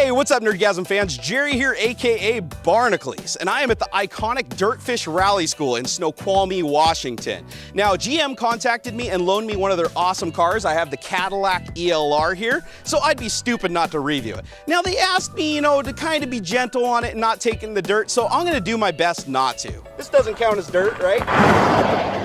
Hey, what's up, Nerdgasm fans? Jerry here, aka Barnacles, and I am at the iconic Dirtfish Rally School in Snoqualmie, Washington. Now, GM contacted me and loaned me one of their awesome cars. I have the Cadillac ELR here, so I'd be stupid not to review it. Now, they asked me, to kind of be gentle on it and not taking the dirt, so I'm gonna do my best not to. This doesn't count as dirt, right?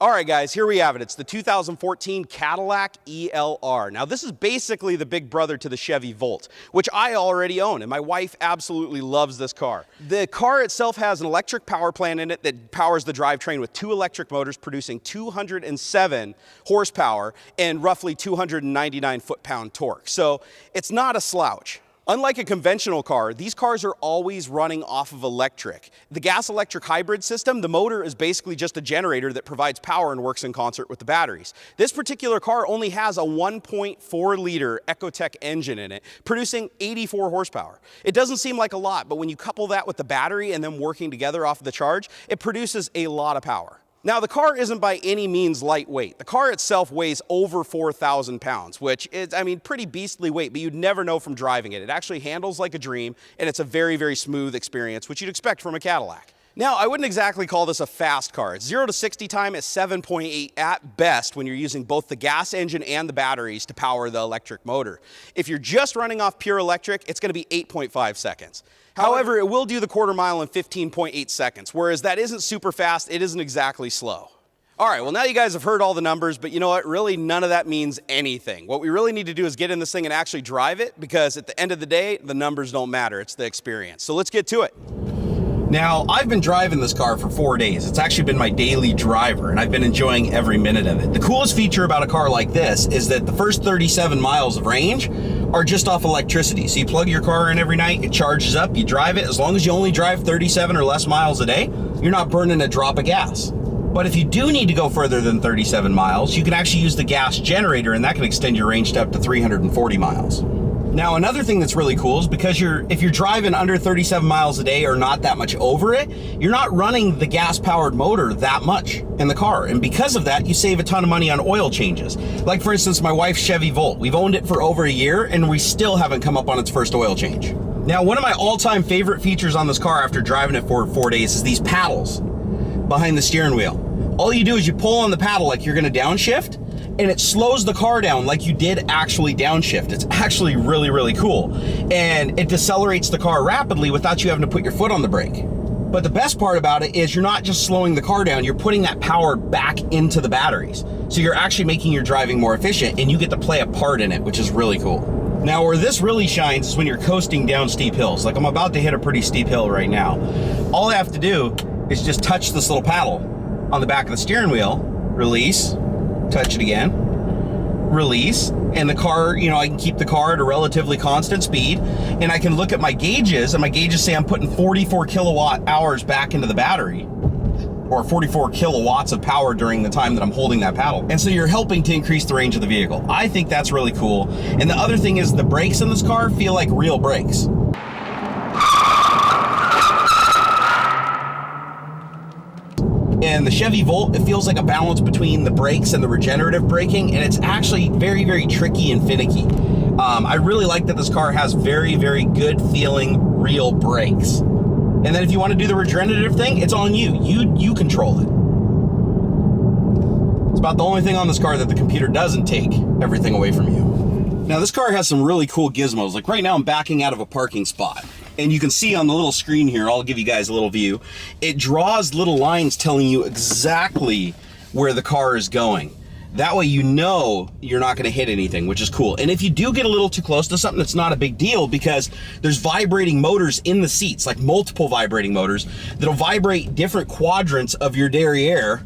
All right, guys, here we have it. It's the 2014 Cadillac ELR. Now, this is basically the big brother to the Chevy Volt, which I already own, and my wife absolutely loves this car. The car itself has an electric power plant in it that powers the drivetrain with 2 electric motors producing 207 horsepower and roughly 299 foot-pound torque. So it's not a slouch. Unlike a conventional car, these cars are always running off of electric. The gas-electric hybrid system, the motor is basically just a generator that provides power and works in concert with the batteries. This particular car only has a 1.4-liter Ecotec engine in it, producing 84 horsepower. It doesn't seem like a lot, but when you couple that with the battery and them working together off of the charge, it produces a lot of power. Now, the car isn't by any means lightweight. The car itself weighs over 4,000 pounds, which is, pretty beastly weight, but you'd never know from driving it. It actually handles like a dream, and it's a very, very smooth experience, which you'd expect from a Cadillac. Now, I wouldn't exactly call this a fast car. It's 0 to 60 time at 7.8 at best when you're using both the gas engine and the batteries to power the electric motor. If you're just running off pure electric, it's going to be 8.5 seconds. However, it will do the quarter mile in 15.8 seconds, whereas that isn't super fast, it isn't exactly slow. All right, well, now you guys have heard all the numbers, but you know what? Really, none of that means anything. What we really need to do is get in this thing and actually drive it, because at the end of the day, the numbers don't matter, it's the experience. So let's get to it. Now, I've been driving this car for 4 days. It's actually been my daily driver, and I've been enjoying every minute of it. The coolest feature about a car like this is that the first 37 miles of range are just off electricity. So you plug your car in every night, it charges up, you drive it. As long as you only drive 37 or less miles a day, you're not burning a drop of gas. But if you do need to go further than 37 miles, you can actually use the gas generator, and that can extend your range to up to 340 miles. Now, another thing that's really cool is because if you're driving under 37 miles a day or not that much over it, you're not running the gas-powered motor that much in the car. And because of that, you save a ton of money on oil changes. Like, for instance, my wife's Chevy Volt. We've owned it for over a year, and we still haven't come up on its first oil change. Now, one of my all-time favorite features on this car after driving it for 4 days is these paddles behind the steering wheel. All you do is you pull on the paddle like you're going to downshift, and it slows the car down like you did actually downshift. It's actually really, really cool. And it decelerates the car rapidly without you having to put your foot on the brake. But the best part about it is you're not just slowing the car down, you're putting that power back into the batteries. So you're actually making your driving more efficient, and you get to play a part in it, which is really cool. Now, where this really shines is when you're coasting down steep hills. Like, I'm about to hit a pretty steep hill right now. All I have to do is just touch this little paddle on the back of the steering wheel, release, touch it again, release, and the car, I can keep the car at a relatively constant speed, and I can look at my gauges, and my gauges say I'm putting 44 kilowatt hours back into the battery, or 44 kilowatts of power during the time that I'm holding that paddle. And so you're helping to increase the range of the vehicle. I think that's really cool. And the other thing is the brakes in this car feel like real brakes. And the Chevy Volt, it feels like a balance between the brakes and the regenerative braking, and it's actually very, very tricky and finicky. I really like that this car has very, very good feeling real brakes. And then if you want to do the regenerative thing, it's on you. You control it. It's about the only thing on this car that the computer doesn't take everything away from you. Now, this car has some really cool gizmos. Like, right now I'm backing out of a parking spot, and you can see on the little screen here, I'll give you guys a little view, it draws little lines telling you exactly where the car is going. That way you know you're not gonna hit anything, which is cool. And if you do get a little too close to something, it's not a big deal, because there's vibrating motors in the seats, like multiple vibrating motors, that'll vibrate different quadrants of your derriere,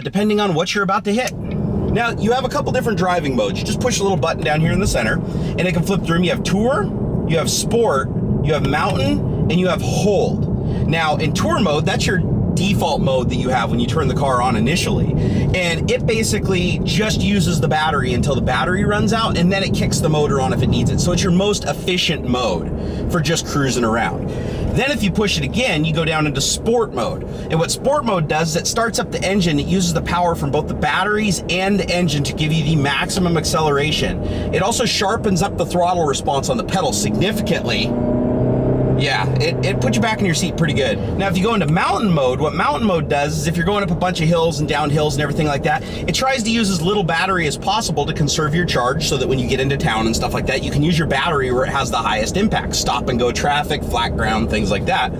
depending on what you're about to hit. Now, you have a couple different driving modes. You just push a little button down here in the center, and it can flip through them. You have Tour, you have Sport, you have Mountain, and you have Hold. Now, in Tour mode, that's your default mode that you have when you turn the car on initially. And it basically just uses the battery until the battery runs out, and then it kicks the motor on if it needs it. So it's your most efficient mode for just cruising around. Then if you push it again, you go down into sport mode. And what sport mode does is it starts up the engine. It uses the power from both the batteries and the engine to give you the maximum acceleration. It also sharpens up the throttle response on the pedal significantly. Yeah, it puts you back in your seat pretty good. Now, if you go into mountain mode, what mountain mode does is if you're going up a bunch of hills and down hills and everything like that, it tries to use as little battery as possible to conserve your charge so that when you get into town and stuff like that, you can use your battery where it has the highest impact. Stop and go traffic, flat ground, things like that.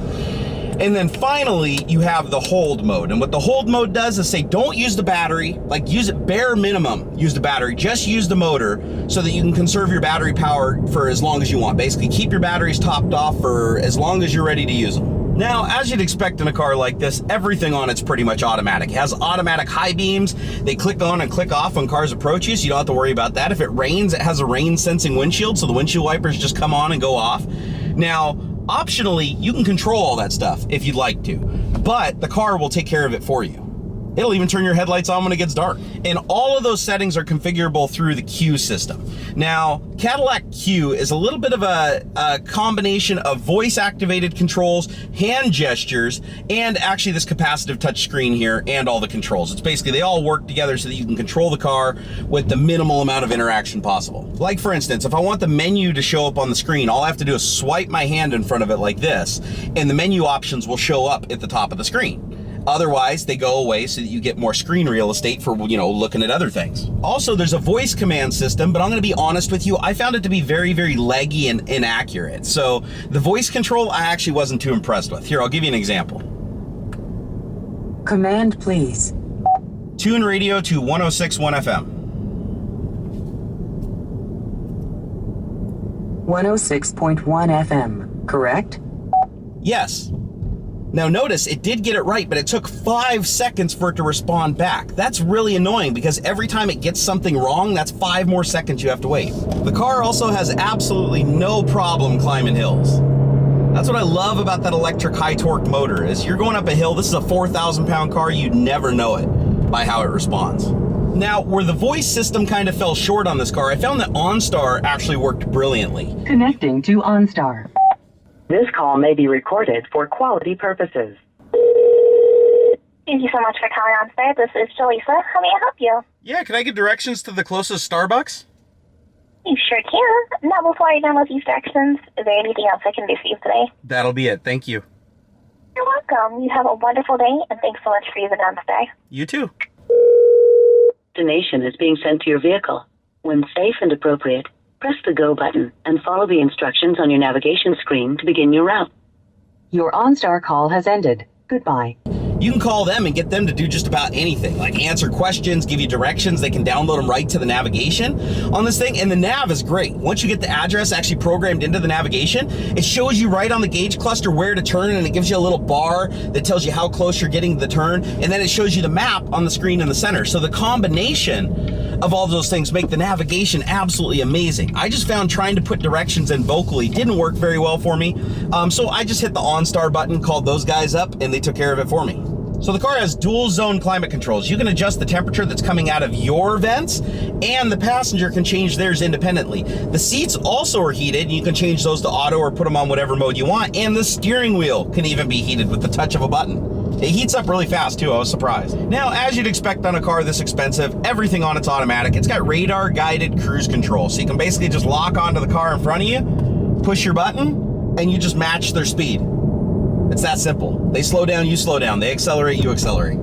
And then finally, you have the hold mode. And what the hold mode does is say, don't use the battery, like use it bare minimum, use the battery, just use the motor so that you can conserve your battery power for as long as you want. Basically, keep your batteries topped off for as long as you're ready to use them. Now, as you'd expect in a car like this, everything on it's pretty much automatic. It has automatic high beams. They click on and click off when cars approach you, so you don't have to worry about that. If it rains, it has a rain sensing windshield, so the windshield wipers just come on and go off. Now, optionally, you can control all that stuff if you'd like to, but the car will take care of it for you. It'll even turn your headlights on when it gets dark. And all of those settings are configurable through the Q system. Now, Cadillac Q is a little bit of a combination of voice-activated controls, hand gestures, and actually this capacitive touchscreen here and all the controls. It's basically, they all work together so that you can control the car with the minimal amount of interaction possible. Like for instance, if I want the menu to show up on the screen, all I have to do is swipe my hand in front of it like this, and the menu options will show up at the top of the screen. Otherwise, they go away so that you get more screen real estate for, you know, looking at other things. Also, there's a voice command system, but I'm gonna be honest with you, I found it to be very, very laggy and inaccurate. So the voice control, I actually wasn't too impressed with. Here, I'll give you an example. Command, please. Tune radio to 106.1 FM. 106.1 FM, correct? Yes. Now notice, it did get it right, but it took 5 seconds for it to respond back. That's really annoying because every time it gets something wrong, that's 5 more seconds you have to wait. The car also has absolutely no problem climbing hills. That's what I love about that electric high torque motor is you're going up a hill, this is a 4,000 pound car, you'd never know it by how it responds. Now, where the voice system kind of fell short on this car, I found that Onstar actually worked brilliantly. Connecting to Onstar. This call may be recorded for quality purposes. Thank you so much for calling Onstar. This is Jaleesa. How may I help you? Yeah, can I get directions to the closest Starbucks? You sure can. Now, before I done with these directions, is there anything else I can do for you today? That'll be it. Thank you. You're welcome. You have a wonderful day, and thanks so much for using Onstar. You too. Destination is being sent to your vehicle. When safe and appropriate, press the Go button and follow the instructions on your navigation screen to begin your route. Your OnStar call has ended. Goodbye. You can call them and get them to do just about anything, like answer questions, give you directions. They can download them right to the navigation on this thing. And the nav is great. Once you get the address actually programmed into the navigation, it shows you right on the gauge cluster where to turn, and it gives you a little bar that tells you how close you're getting to the turn. And then it shows you the map on the screen in the center. So the combination of all those things make the navigation absolutely amazing. I just found trying to put directions in vocally didn't work very well for me. So I just hit the OnStar button, called those guys up, and they took care of it for me. So the car has dual zone climate controls. You can adjust the temperature that's coming out of your vents, and the passenger can change theirs independently. The seats also are heated, and you can change those to auto or put them on whatever mode you want, and the steering wheel can even be heated with the touch of a button. It heats up really fast too, I was surprised. Now, as you'd expect on a car this expensive, everything on it's automatic. It's got radar guided cruise control, so you can basically just lock onto the car in front of you, push your button, and you just match their speed. It's that simple. They slow down, you slow down. They accelerate, you accelerate.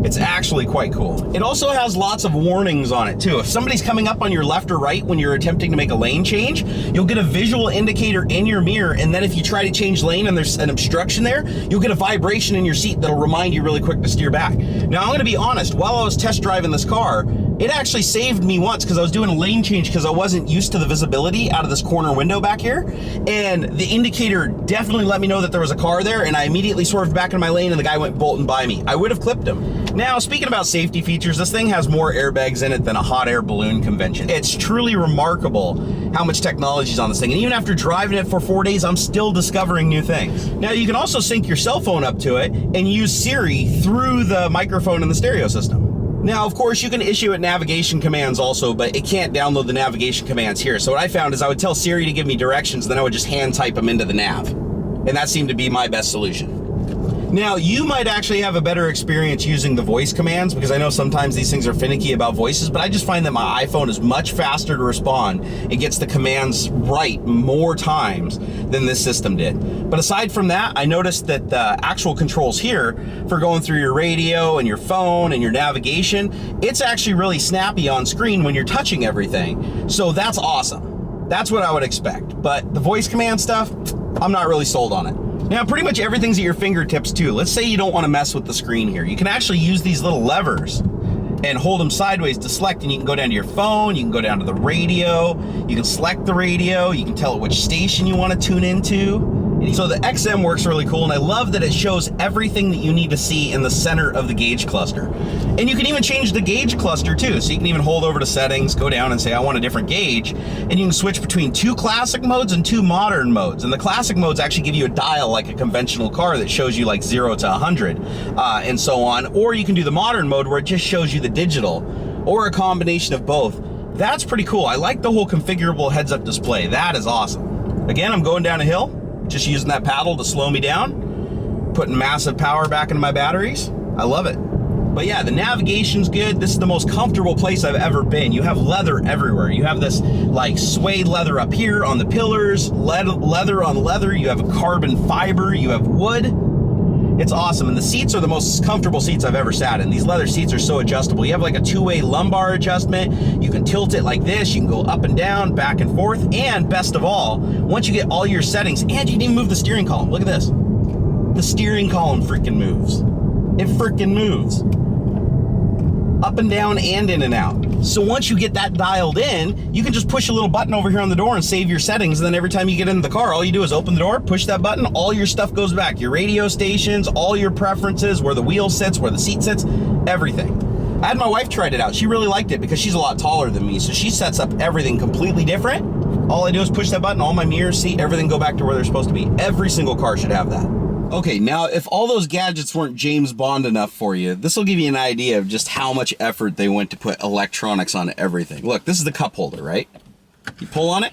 It's actually quite cool. It also has lots of warnings on it too. If somebody's coming up on your left or right when you're attempting to make a lane change, you'll get a visual indicator in your mirror, and then if you try to change lane and there's an obstruction there, you'll get a vibration in your seat that'll remind you really quick to steer back. Now, I'm gonna be honest, while I was test driving this car, It actually saved me once because I was doing a lane change because I wasn't used to the visibility out of this corner window back here. And the indicator definitely let me know that there was a car there, and I immediately swerved back into my lane and the guy went bolting by me. I would have clipped him. Now, speaking about safety features, this thing has more airbags in it than a hot air balloon convention. It's truly remarkable how much technology is on this thing. And even after driving it for 4 days, I'm still discovering new things. Now, you can also sync your cell phone up to it and use Siri through the microphone in the stereo system. Now, of course, you can issue it navigation commands also, but it can't download the navigation commands here. So what I found is I would tell Siri to give me directions, then I would just hand type them into the nav. And that seemed to be my best solution. Now, you might actually have a better experience using the voice commands, because I know sometimes these things are finicky about voices, but I just find that my iPhone is much faster to respond. It gets the commands right more times than this system did. But aside from that, I noticed that the actual controls here for going through your radio and your phone and your navigation, it's actually really snappy on screen when you're touching everything. So that's awesome. That's what I would expect. But the voice command stuff, I'm not really sold on it. Now, pretty much everything's at your fingertips too. Let's say you don't want to mess with the screen here. You can actually use these little levers and hold them sideways to select, and you can go down to your phone, you can go down to the radio, you can select the radio, you can tell it which station you want to tune into. So the XM works really cool, and I love that it shows everything that you need to see in the center of the gauge cluster. And you can even change the gauge cluster too, so you can even hold over to settings, go down and say, I want a different gauge, and you can switch between 2 classic modes and 2 modern modes. And the classic modes actually give you a dial like a conventional car that shows you like 0 to 100 and so on. Or you can do the modern mode where it just shows you the digital, or a combination of both. That's pretty cool. I like the whole configurable heads-up display. That is awesome. Again, I'm going down a hill, just using that paddle to slow me down, putting massive power back into my batteries. I love it. But yeah, the navigation's good. This is the most comfortable place I've ever been. You have leather everywhere. You have this like suede leather up here on the pillars, leather on leather. You have a carbon fiber, you have wood. It's awesome. And the seats are the most comfortable seats I've ever sat in. These leather seats are so adjustable. You have like a 2-way lumbar adjustment. You can tilt it like this. You can go up and down, back and forth. And best of all, once you get all your settings, and you can even move the steering column. Look at this. The steering column freaking moves. It freaking moves. Up and down and in and out. So once you get that dialed in, you can just push a little button over here on the door and save your settings. And then every time you get into the car, all you do is open the door, push that button, all your stuff goes back. Your radio stations, all your preferences, where the wheel sits, where the seat sits, everything. I had my wife try it out. She really liked it because she's a lot taller than me. So she sets up everything completely different. All I do is push that button, all my mirrors, seat, everything go back to where they're supposed to be. Every single car should have that. Okay, now if all those gadgets weren't James Bond enough for you, this will give you an idea of just how much effort they went to put electronics on everything. Look, this is the cup holder, right? You pull on it,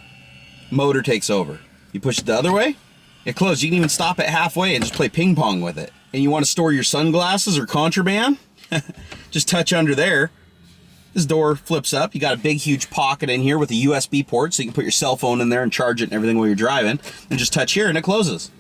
motor takes over. You push it the other way, it closes. You can even stop it halfway and just play ping pong with it. And you want to store your sunglasses or contraband? Just touch under there. This door flips up. You got a big, huge pocket in here with a USB port, so you can put your cell phone in there and charge it and everything while you're driving. And just touch here and it closes.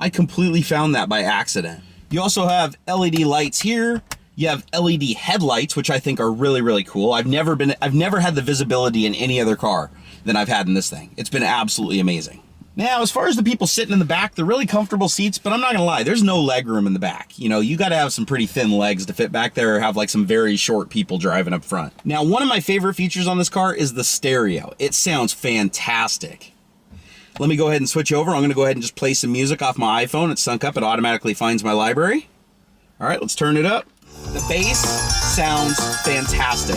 I completely found that by accident. You also have LED lights here. You have LED headlights, which I think are really, really cool. I've never had the visibility in any other car than I've had in this thing. It's been absolutely amazing. Now, as far as the people sitting in the back, they're really comfortable seats, but I'm not gonna lie, there's no leg room in the back. You know, you gotta have some pretty thin legs to fit back there, or have like some very short people driving up front. Now, one of my favorite features on this car is the stereo. It sounds fantastic. Let me go ahead and switch over. I'm gonna go ahead and just play some music off my iPhone. It's sunk up, it automatically finds my library. All right, let's turn it up. The bass sounds fantastic.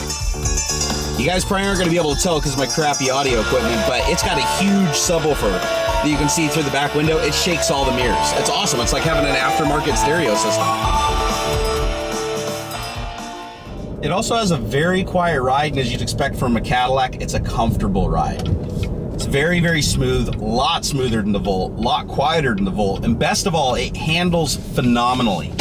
You guys probably aren't gonna be able to tell because of my crappy audio equipment, but it's got a huge subwoofer that you can see through the back window. It shakes all the mirrors. It's awesome. It's like having an aftermarket stereo system. It also has a very quiet ride, and as you'd expect from a Cadillac, it's a comfortable ride. It's very, very smooth, a lot smoother than the Volt, a lot quieter than the Volt, and best of all, it handles phenomenally.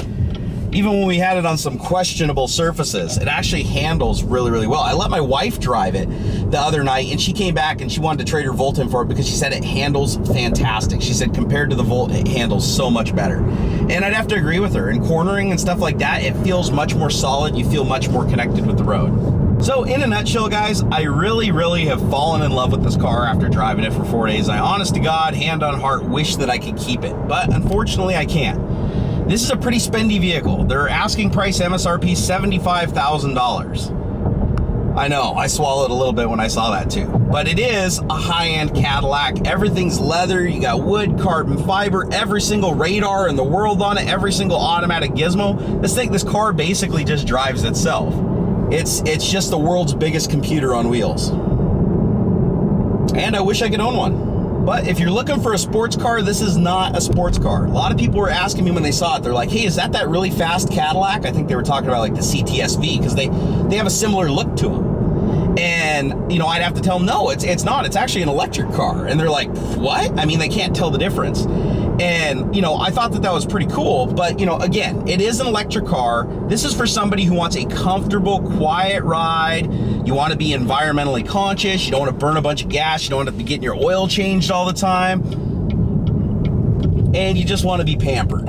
Even when we had it on some questionable surfaces, it actually handles really, really well. I let my wife drive it the other night, and she came back and she wanted to trade her Volt in for it because she said it handles fantastic. She said compared to the Volt, it handles so much better. And I'd have to agree with her. In cornering and stuff like that, it feels much more solid. You feel much more connected with the road. So in a nutshell, guys, I really, really have fallen in love with this car after driving it for 4 days. I honest to God, hand on heart, wish that I could keep it, but unfortunately I can't. This is a pretty spendy vehicle. Their asking price MSRP $75,000. I know, I swallowed a little bit when I saw that too. But it is a high-end Cadillac. Everything's leather, you got wood, carbon fiber, every single radar in the world on it, every single automatic gizmo. This car basically just drives itself. It's just the world's biggest computer on wheels. And I wish I could own one. But if you're looking for a sports car, this is not a sports car. A lot of people were asking me when they saw it, they're like, hey, is that really fast Cadillac? I think they were talking about like the CTS-V, because they have a similar look to them. And, you know, I'd have to tell them, no, it's not. It's actually an electric car. And they're like, what? I mean, they can't tell the difference. And, you know, I thought that was pretty cool. But, you know, again, it is an electric car. This is for somebody who wants a comfortable, quiet ride. You want to be environmentally conscious. You don't want to burn a bunch of gas. You don't want to be getting your oil changed all the time. And you just want to be pampered.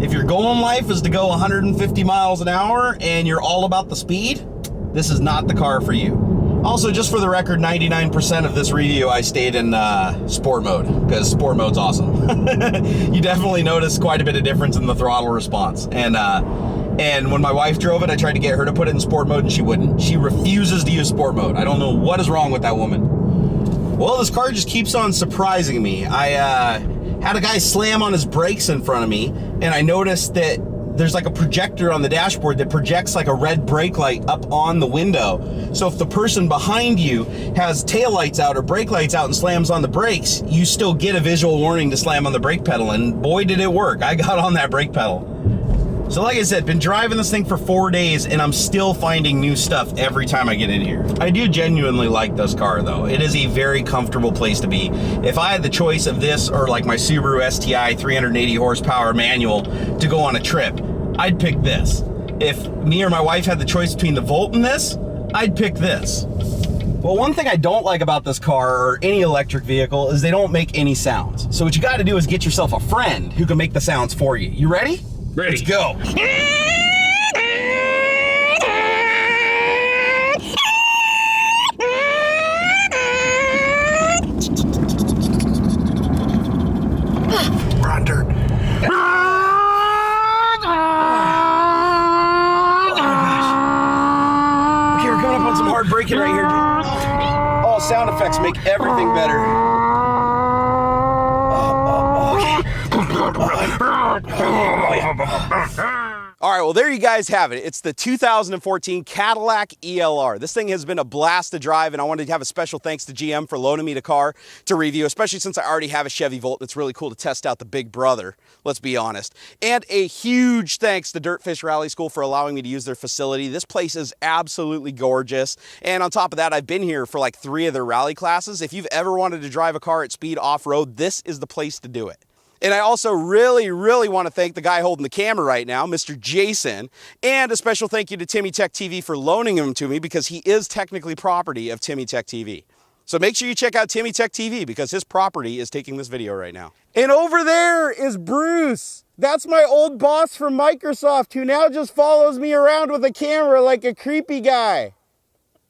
If your goal in life is to go 150 miles an hour and you're all about the speed, this is not the car for you. Also, just for the record, 99% of this review I stayed in sport mode, because sport mode's awesome. You definitely notice quite a bit of difference in the throttle response. And when my wife drove it, I tried to get her to put it in sport mode and she wouldn't. She refuses to use sport mode. I don't know what is wrong with that woman. Well, this car just keeps on surprising me. I had a guy slam on his brakes in front of me, and I noticed that there's like a projector on the dashboard that projects like a red brake light up on the window. So if the person behind you has taillights out or brake lights out and slams on the brakes, you still get a visual warning to slam on the brake pedal. And boy, did it work. I got on that brake pedal. So like I said, been driving this thing for 4 days and I'm still finding new stuff every time I get in here. I do genuinely like this car though. It is a very comfortable place to be. If I had the choice of this or like my Subaru STI 380 horsepower manual to go on a trip, I'd pick this. If me or my wife had the choice between the Volt and this, I'd pick this. Well, one thing I don't like about this car or any electric vehicle is they don't make any sounds. So what you gotta do is get yourself a friend who can make the sounds for you. You ready? Ready. Let's go. We're on dirt. Hard braking right here. Oh, sound effects make everything better. Okay. All right, well, there you guys have it. It's the 2014 Cadillac ELR. This thing has been a blast to drive, and I wanted to have a special thanks to GM for loaning me the car to review, especially since I already have a Chevy Volt. It's really cool to test out the big brother, let's be honest. And a huge thanks to Dirtfish Rally School for allowing me to use their facility. This place is absolutely gorgeous. And on top of that, I've been here for like 3 of their rally classes. If you've ever wanted to drive a car at speed off-road, this is the place to do it. And I also really want to thank the guy holding the camera right now, Mr. Jason, and a special thank you to Timmy Tech TV for loaning him to me, because he is technically property of Timmy Tech TV. So make sure you check out Timmy Tech TV, because his property is taking this video right now. And over there is Bruce. That's my old boss from Microsoft, who now just follows me around with a camera like a creepy guy.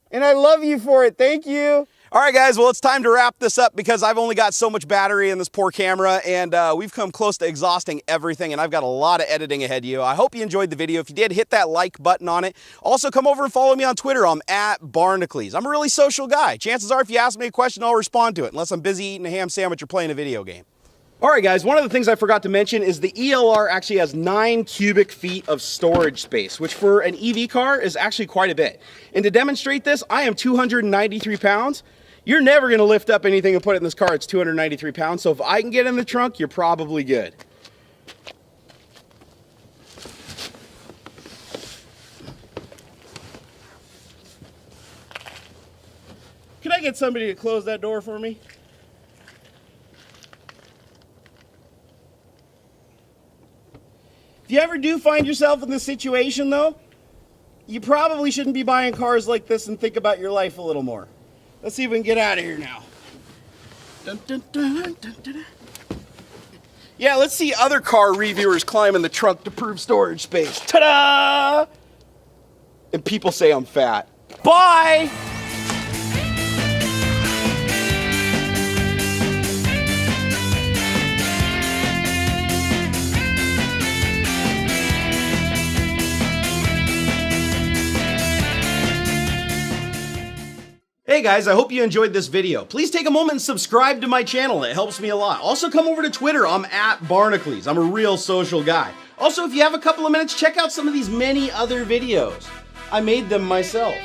And I love you for it. Thank you. All right, guys, well, it's time to wrap this up because I've only got so much battery in this poor camera, and we've come close to exhausting everything, and I've got a lot of editing ahead of you. I hope you enjoyed the video. If you did, hit that like button on it. Also, come over and follow me on Twitter. I'm @Barnacles. I'm a really social guy. Chances are, if you ask me a question, I'll respond to it, unless I'm busy eating a ham sandwich or playing a video game. All right, guys, one of the things I forgot to mention is the ELR actually has 9 cubic feet of storage space, which for an EV car is actually quite a bit. And to demonstrate this, I am 293 pounds. You're never going to lift up anything and put it in this car. It's 293 pounds. So if I can get in the trunk, you're probably good. Can I get somebody to close that door for me? If you ever do find yourself in this situation, though, you probably shouldn't be buying cars like this, and think about your life a little more. Let's see if we can get out of here now. Dun, dun, dun, dun, dun, dun. Yeah, let's see other car reviewers climb in the trunk to prove storage space. Ta-da! And people say I'm fat. Bye! Okay guys, I hope you enjoyed this video. Please take a moment and subscribe to my channel. It helps me a lot. Also come over to Twitter. I'm @Barnacles. I'm a real social guy. Also, if you have a couple of minutes, check out some of these many other videos. I made them myself.